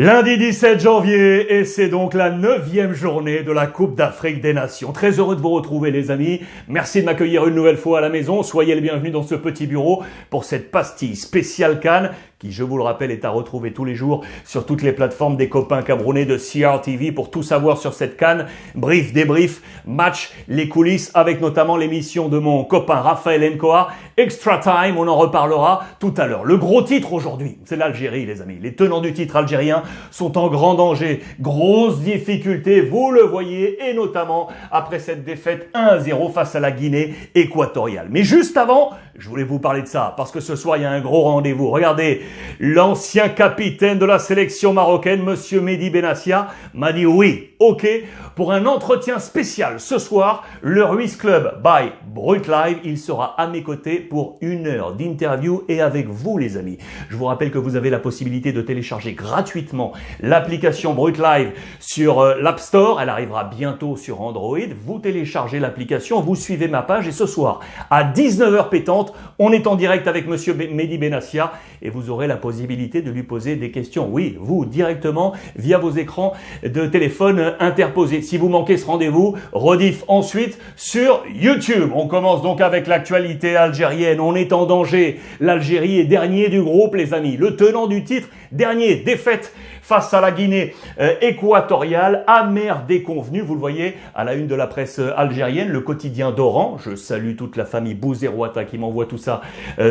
Lundi 17 janvier, et c'est donc la 9e journée de la Coupe d'Afrique des Nations. Très heureux de vous retrouver les amis. Merci de m'accueillir une nouvelle fois à la maison. Soyez les bienvenus dans ce petit bureau pour cette pastille spéciale CAN qui, je vous le rappelle, est à retrouver tous les jours sur toutes les plateformes des copains camerounais de CRTV pour tout savoir sur cette CAN. Brief, débrief, match, les coulisses avec notamment l'émission de mon copain Raphaël Nkoa. Extra Time, on en reparlera tout à l'heure. Le gros titre aujourd'hui, c'est l'Algérie les amis. Les tenants du titre algérien sont en grand danger. Grosse difficulté, vous le voyez, et notamment après cette défaite 1-0 face à la Guinée équatoriale. Mais juste avant, je voulais vous parler de ça, parce que ce soir, il y a un gros rendez-vous. Regardez, l'ancien capitaine de la sélection marocaine, Monsieur Mehdi Benassia, m'a dit oui, ok, pour un entretien spécial ce soir, le Ruiz Club by Brut Live, il sera à mes côtés pour 1 heure d'interview et avec vous les amis. Je vous rappelle que vous avez la possibilité de télécharger gratuitement l'application Brut Live sur l'App Store. Elle arrivera bientôt sur Android. Vous téléchargez l'application, vous suivez ma page et ce soir, à 19h pétante, on est en direct avec Monsieur Mehdi Benassia et vous aurez la possibilité de lui poser des questions. Oui, vous, directement, via vos écrans de téléphone interposés. Si vous manquez ce rendez-vous, rediff ensuite sur YouTube. On commence donc avec l'actualité algérienne. On est en danger. L'Algérie est dernier du groupe, les amis. Le tenant du titre, dernier, défaite face à la Guinée équatoriale, amère déconvenue, vous le voyez à la une de la presse algérienne, le quotidien d'Oran. Je salue toute la famille Bouzerouata qui m'envoie tout ça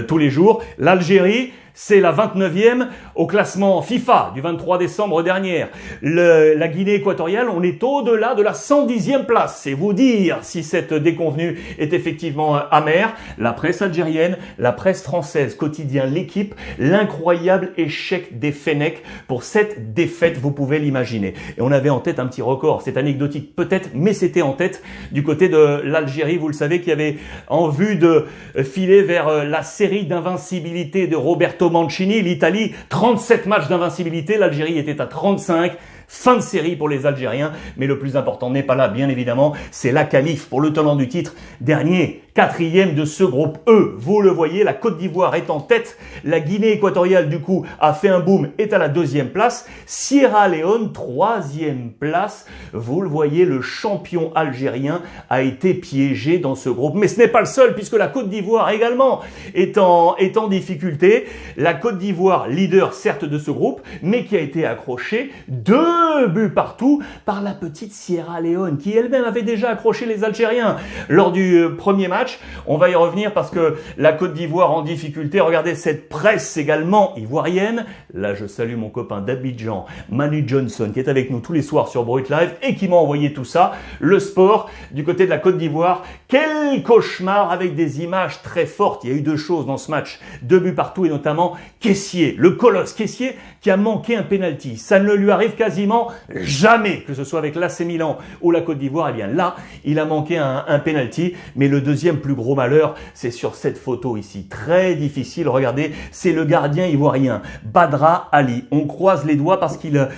tous les jours. L'Algérie, c'est la 29e au classement FIFA du 23 décembre dernier. La Guinée équatoriale, on est au-delà de la 110e place. C'est vous dire si cette déconvenue est effectivement amère. La presse algérienne, la presse française, quotidien L'équipe, l'incroyable échec des Fennecs pour cette défaite, vous pouvez l'imaginer. Et on avait en tête un petit record, c'est anecdotique peut-être, mais c'était en tête du côté de l'Algérie, vous le savez, qui avait en vue de filer vers la série d'invincibilité de Roberto Mancini, l'Italie, 37 matchs d'invincibilité, l'Algérie était à 35. Fin de série pour les Algériens, mais le plus important n'est pas là, bien évidemment, c'est la qualif pour le tenant du titre, dernier, 4e de ce groupe E. Vous le voyez, la Côte d'Ivoire est en tête, la Guinée équatoriale, du coup, a fait un boom, est à la 2e place, Sierra Leone, 3e place. Vous le voyez, le champion algérien a été piégé dans ce groupe. Mais ce n'est pas le seul, puisque la Côte d'Ivoire également est en difficulté. La Côte d'Ivoire, leader certes de ce groupe, mais qui a été accroché 2 buts partout par la petite Sierra Leone, qui elle-même avait déjà accroché les Algériens lors du premier match. On va y revenir parce que la Côte d'Ivoire en difficulté. Regardez cette presse également ivoirienne. Là, je salue mon copain d'Abidjan, Manu Johnson, qui est avec nous tous les soirs sur Brut Live et qui m'a envoyé tout ça. Le sport du côté de la Côte d'Ivoire. Quel cauchemar avec des images très fortes. Il y a eu 2 choses dans ce match. 2 buts partout et notamment Kessié, le colosse Kessié qui a manqué un penalty. Ça ne lui arrive quasiment jamais, que ce soit avec l'AC Milan ou la Côte d'Ivoire. Eh bien là, il a manqué un penalty. Mais le deuxième plus gros malheur, c'est sur cette photo ici. Très difficile. Regardez, c'est le gardien ivoirien, Badra Ali. On croise les doigts parce qu'il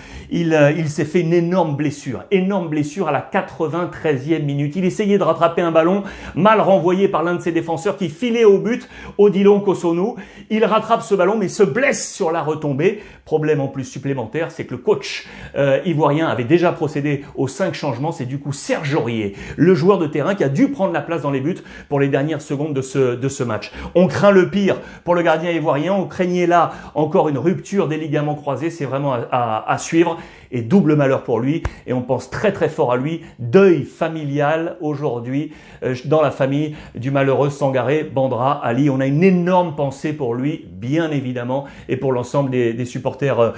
s'est fait une énorme blessure. Énorme blessure à la 93e minute. Il essayait de rattraper un ballon mal renvoyé par l'un de ses défenseurs qui filait au but, Odilon Kosonou. Il rattrape ce ballon mais se blesse sur la retombée. Problème en plus supplémentaire, c'est que le coach ivoirien avait déjà procédé aux 5 changements. C'est du coup Serge Aurier, le joueur de terrain qui a dû prendre la place dans les buts pour les dernières secondes de ce match. On craint le pire pour le gardien ivoirien. On craignait là encore une rupture des ligaments croisés. C'est vraiment à suivre. Et double malheur pour lui. Et on pense très très fort à lui. Deuil familial aujourd'hui dans la famille du malheureux Sangaré Bandra Ali. On a une énorme pensée pour lui, bien évidemment, et pour l'ensemble des supporters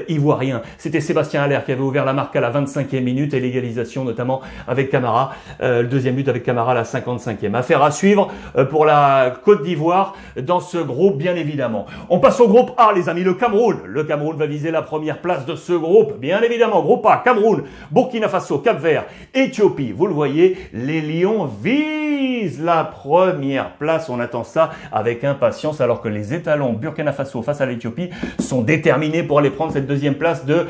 ivoiriens. C'était Sébastien Haller qui avait ouvert la marque à la 25e minute et l'égalisation notamment avec Camara. Le deuxième but avec Camara à la 55e. Affaire à suivre pour la Côte d'Ivoire dans ce groupe, bien évidemment. On passe au groupe A, les amis, le Cameroun. Le Cameroun va viser la première place de ce groupe, bien évidemment. Groupe A, Cameroun, Burkina Faso, Cap-Vert, Éthiopie. Vous le voyez, les Lions visent la première place. On attend ça avec impatience alors que les étalons Burkina Faso face à l'Éthiopie sont déterminés pour aller prendre cette deuxième place de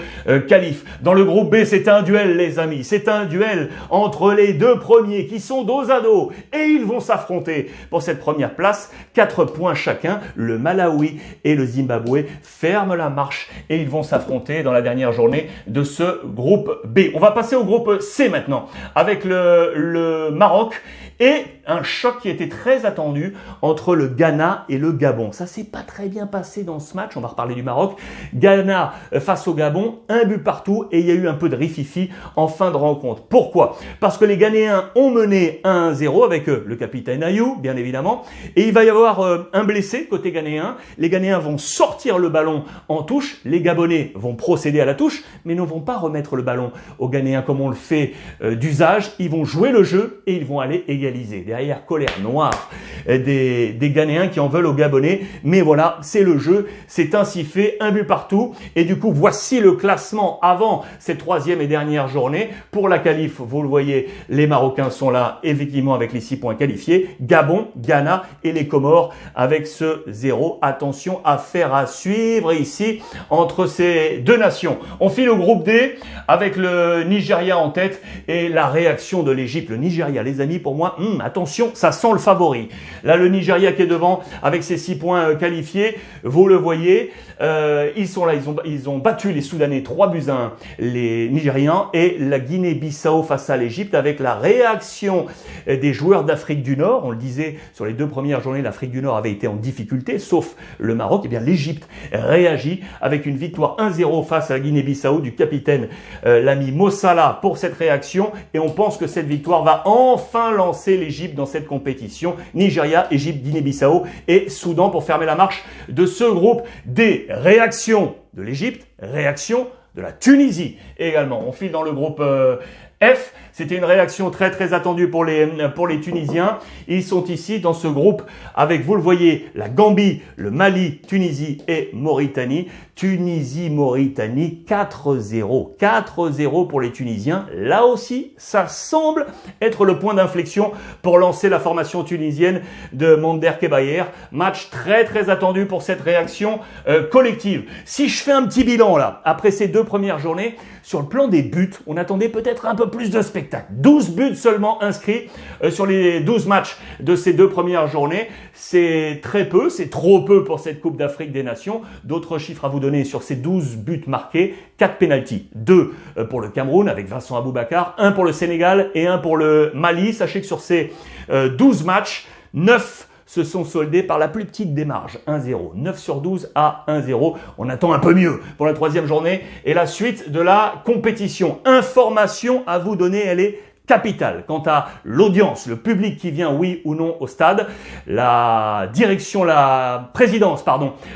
qualif. Dans le groupe B, c'est un duel, les amis. C'est un duel entre les 2 premiers qui sont dos à dos et ils vont s'affronter pour cette première place. 4 points chacun. Le Malawi et le Zimbabwe ferment la marche et ils vont s'affronter dans la dernière journée de ce groupe B. On va passer au groupe C maintenant avec le Maroc et un choc qui était très attendu entre le Ghana et le Gabon. Ça s'est pas très bien passé dans ce match, on va reparler du Maroc. Ghana face au Gabon, un but partout et il y a eu un peu de rififi en fin de rencontre. Pourquoi? Parce que les Ghanéens ont mené 1-0 avec le capitaine Ayou, bien évidemment, et il va y avoir un blessé côté ghanéen. Les Ghanéens vont sortir le ballon en touche, les Gabonais vont procéder à la touche, mais ne vont pas remettre le ballon aux Ghanéens comme on le fait d'usage. Ils vont jouer le jeu et ils vont aller égaliser. Derrière, colère noire des Ghanéens qui en veulent aux Gabonais. Mais voilà, c'est le jeu, c'est ainsi fait, un but partout. Et du coup, voici le classement avant cette troisième et dernière journée. Pour la qualif, vous le voyez, les Marocains sont là, effectivement, avec les 6 points qualifiés. Gabon, Ghana et les Comores avec ce 0. Attention, affaire à suivre ici entre ces deux nations. On file au groupe D avec le Nigeria en tête et la réaction de l'Égypte. Le Nigeria, les amis, pour moi, attention, ça sent le favori. Là, le Nigeria qui est devant avec ses 6 points qualifiés, vous le voyez, ils sont là, ils ont battu les Soudanais 3-1, les Nigérians, et la Guinée-Bissau face à l'Égypte avec la réaction des joueurs d'Afrique du Nord. On le disait, sur les 2 premières journées, l'Afrique du Nord avait été en difficulté, sauf le Maroc. Et bien, l'Égypte réagit avec une victoire 1-0 face à la Guinée-Bissau du capitaine l'ami Mo Salah pour cette réaction. Et on pense que cette victoire va enfin lancer l'Égypte dans cette compétition. Nigeria, Égypte, Guinée-Bissau et Soudan pour fermer la marche de ce groupe D. Réaction de l'Égypte, réaction de la Tunisie également. On file dans le groupe F. C'était une réaction très très attendue pour les Tunisiens. Ils sont ici dans ce groupe avec, vous le voyez, la Gambie, le Mali, Tunisie et Mauritanie. Tunisie, Mauritanie, 4-0. 4-0 pour les Tunisiens. Là aussi, ça semble être le point d'inflexion pour lancer la formation tunisienne de Monder Kebayer. Match très très attendu pour cette réaction collective. Si je fais un petit bilan là, après ces 2 premières journées, sur le plan des buts, on attendait peut-être un peu plus de spectacle. 12 buts seulement inscrits sur les 12 matchs de ces 2 premières journées. C'est très peu, c'est trop peu pour cette Coupe d'Afrique des Nations. D'autres chiffres à vous donner sur ces 12 buts marqués. 4 pénaltys, 2 pour le Cameroun avec Vincent Aboubakar, 1 pour le Sénégal et 1 pour le Mali. Sachez que sur ces 12 matchs, 9 se sont soldés par la plus petite des marges, 1-0. 9 sur 12 à 1-0. On attend un peu mieux pour la 3e journée et la suite de la compétition. Information à vous donner, elle est capitale. Quant à l'audience, le public qui vient, oui ou non, au stade, la présidence,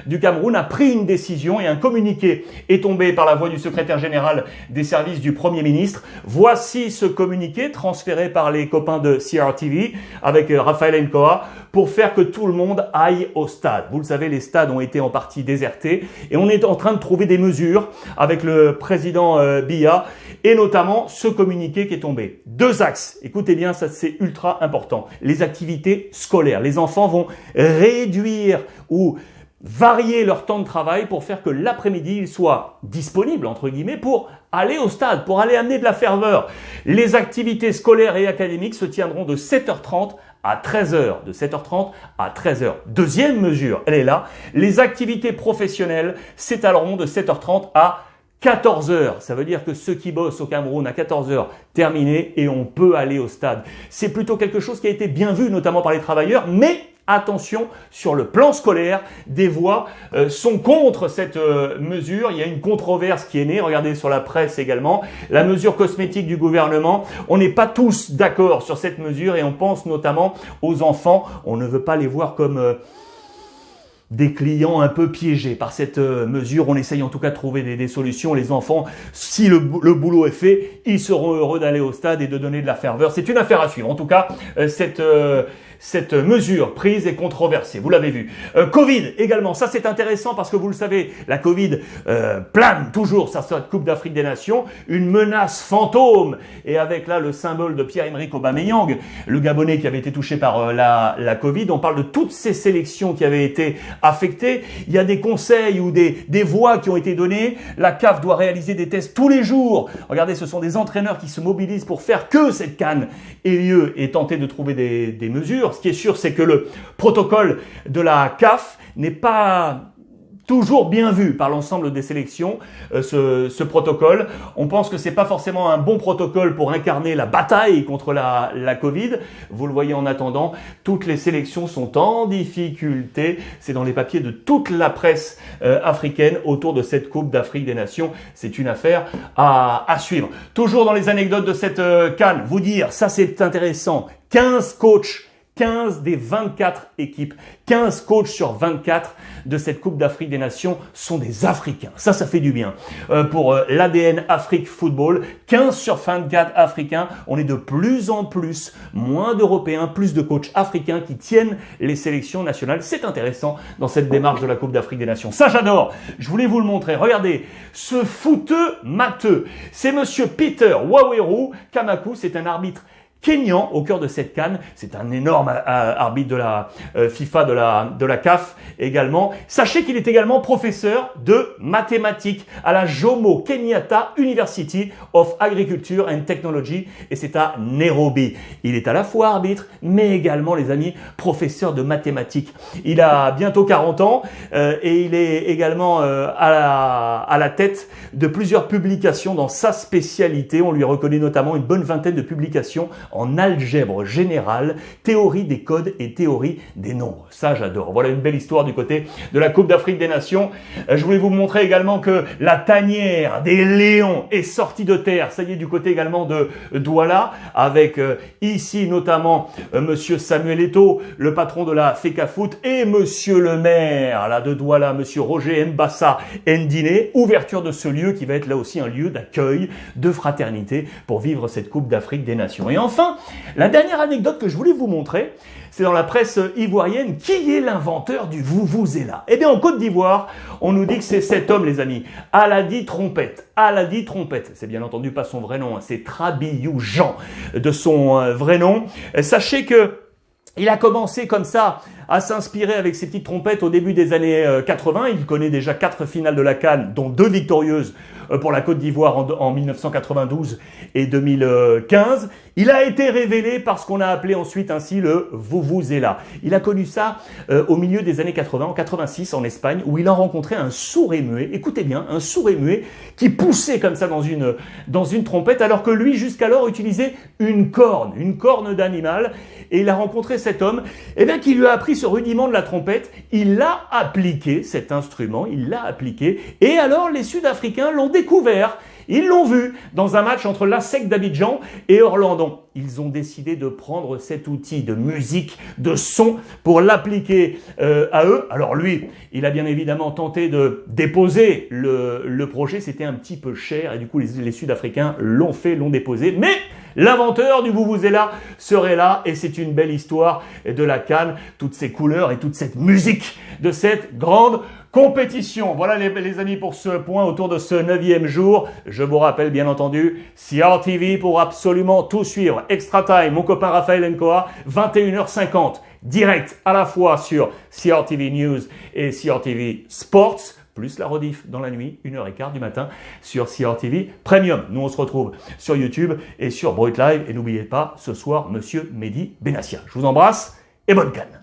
du Cameroun a pris une décision et un communiqué est tombé par la voix du secrétaire général des services du Premier ministre. Voici ce communiqué transféré par les copains de CRTV avec Raphaël Nkoa pour faire que tout le monde aille au stade. Vous le savez, les stades ont été en partie désertés et on est en train de trouver des mesures avec le président Biya et notamment ce communiqué qui est tombé. 2 axes. Écoutez bien, ça c'est ultra important. Les activités scolaires. Les enfants vont réduire ou varier leur temps de travail pour faire que l'après-midi, ils soient disponibles, entre guillemets, pour aller au stade, pour aller amener de la ferveur. Les activités scolaires et académiques se tiendront de 7h30 à 13h, de 7h30 à 13h. Deuxième mesure, elle est là. Les activités professionnelles s'étaleront de 7h30 à 14h. Ça veut dire que ceux qui bossent au Cameroun à 14h, terminé et on peut aller au stade. C'est plutôt quelque chose qui a été bien vu, notamment par les travailleurs, mais attention, sur le plan scolaire, des voix sont contre cette mesure. Il y a une controverse qui est née, regardez sur la presse également. La mesure cosmétique du gouvernement, on n'est pas tous d'accord sur cette mesure et on pense notamment aux enfants. On ne veut pas les voir comme des clients un peu piégés par cette mesure. On essaye en tout cas de trouver des solutions. Les enfants, si le boulot est fait, ils seront heureux d'aller au stade et de donner de la ferveur. C'est une affaire à suivre. En tout cas, cette mesure prise est controversée. Vous l'avez vu. Covid également. Ça, c'est intéressant parce que vous le savez, la Covid plane toujours sur cette Coupe d'Afrique des Nations. Une menace fantôme. Et avec là le symbole de Pierre-Emerick Aubameyang, le Gabonais qui avait été touché par la Covid. On parle de toutes ces sélections qui avaient été affectées. Il y a des conseils ou des voix qui ont été données. La CAF doit réaliser des tests tous les jours. Regardez, ce sont des entraîneurs qui se mobilisent pour faire que cette CAN ait lieu et tenter de trouver des mesures. Ce qui est sûr, c'est que le protocole de la CAF n'est pas toujours bien vu par l'ensemble des sélections, ce protocole. On pense que c'est pas forcément un bon protocole pour incarner la bataille contre la Covid. Vous le voyez en attendant, toutes les sélections sont en difficulté. C'est dans les papiers de toute la presse africaine autour de cette Coupe d'Afrique des Nations. C'est une affaire à suivre. Toujours dans les anecdotes de cette CAN, vous dire, ça c'est intéressant, 15 coachs, 15 des 24 équipes, 15 coachs sur 24 de cette Coupe d'Afrique des Nations sont des Africains. Ça fait du bien. Pour l'ADN Afrique Football, 15 sur 24 Africains. On est de plus en plus, moins d'Européens, plus de coachs africains qui tiennent les sélections nationales. C'est intéressant dans cette démarche de la Coupe d'Afrique des Nations. Ça, j'adore. Je voulais vous le montrer. Regardez, ce footeux matheux. C'est monsieur Peter Waweru Kamaku. C'est un arbitre Kenyan au cœur de cette CAN. C'est un énorme arbitre de la FIFA, de la CAF également. Sachez qu'il est également professeur de mathématiques à la Jomo Kenyatta University of Agriculture and Technology et c'est à Nairobi. Il est à la fois arbitre mais également, les amis, professeur de mathématiques. Il a bientôt 40 ans et il est également à la tête de plusieurs publications dans sa spécialité. On lui reconnaît notamment une bonne vingtaine de publications en algèbre générale, théorie des codes et théorie des nombres. Ça, j'adore. Voilà une belle histoire du côté de la Coupe d'Afrique des Nations. Je voulais vous montrer également que la tanière des Lions est sortie de terre. Ça y est, du côté également de Douala, avec ici notamment monsieur Samuel Eto'o, le patron de la FECAFOOT, et monsieur le maire là de Douala, monsieur Roger Mbassa Ndine. Ouverture de ce lieu qui va être là aussi un lieu d'accueil, de fraternité pour vivre cette Coupe d'Afrique des Nations. Et enfin, la dernière anecdote que je voulais vous montrer, c'est dans la presse ivoirienne. Qui est l'inventeur du Vuvuzela? Eh bien, en Côte d'Ivoire, on nous dit que c'est cet homme, les amis, Aladi Trompette. Aladi Trompette, c'est bien entendu pas son vrai nom, hein, c'est Trabillou Jean de son vrai nom. Sachez que il a commencé comme ça à s'inspirer avec ses petites trompettes au début des années 80. Il connaît déjà 4 finales de la CAN, dont 2 victorieuses pour la Côte d'Ivoire en 1992 et 2015. Il a été révélé par ce qu'on a appelé ensuite ainsi le Vuvuzela. Il a connu ça au milieu des années 80, en 86 en Espagne, où il a rencontré un sourd et muet. Écoutez bien, un sourd et muet qui poussait comme ça dans une trompette, alors que lui jusqu'alors utilisait une corne d'animal. Et il a rencontré cet homme, qui lui a appris ce rudiment de la trompette. Il l'a appliqué, cet instrument, il l'a appliqué. Et alors les Sud-Africains l'ont découvert. Ils l'ont vu dans un match entre l'ASEC d'Abidjan et Orlandon. Ils ont décidé de prendre cet outil de musique, de son, pour l'appliquer à eux. Alors lui, il a bien évidemment tenté de déposer le projet. C'était un petit peu cher et du coup les Sud-Africains l'ont déposé. Mais l'inventeur du Vuvuzela serait là et c'est une belle histoire de la CAN. Toutes ces couleurs et toute cette musique de cette grande compétition. Voilà les amis pour ce point autour de ce 9e jour. Je vous rappelle bien entendu CRTV pour absolument tout suivre. Extra Time, mon copain Raphaël Nkoa, 21h50, direct à la fois sur CRTV News et CRTV Sports, plus la rediff dans la nuit, 1h15 du matin sur CRTV Premium. Nous on se retrouve sur YouTube et sur Brut Live. Et n'oubliez pas, ce soir, monsieur Mehdi Benassia. Je vous embrasse et bonne CAN.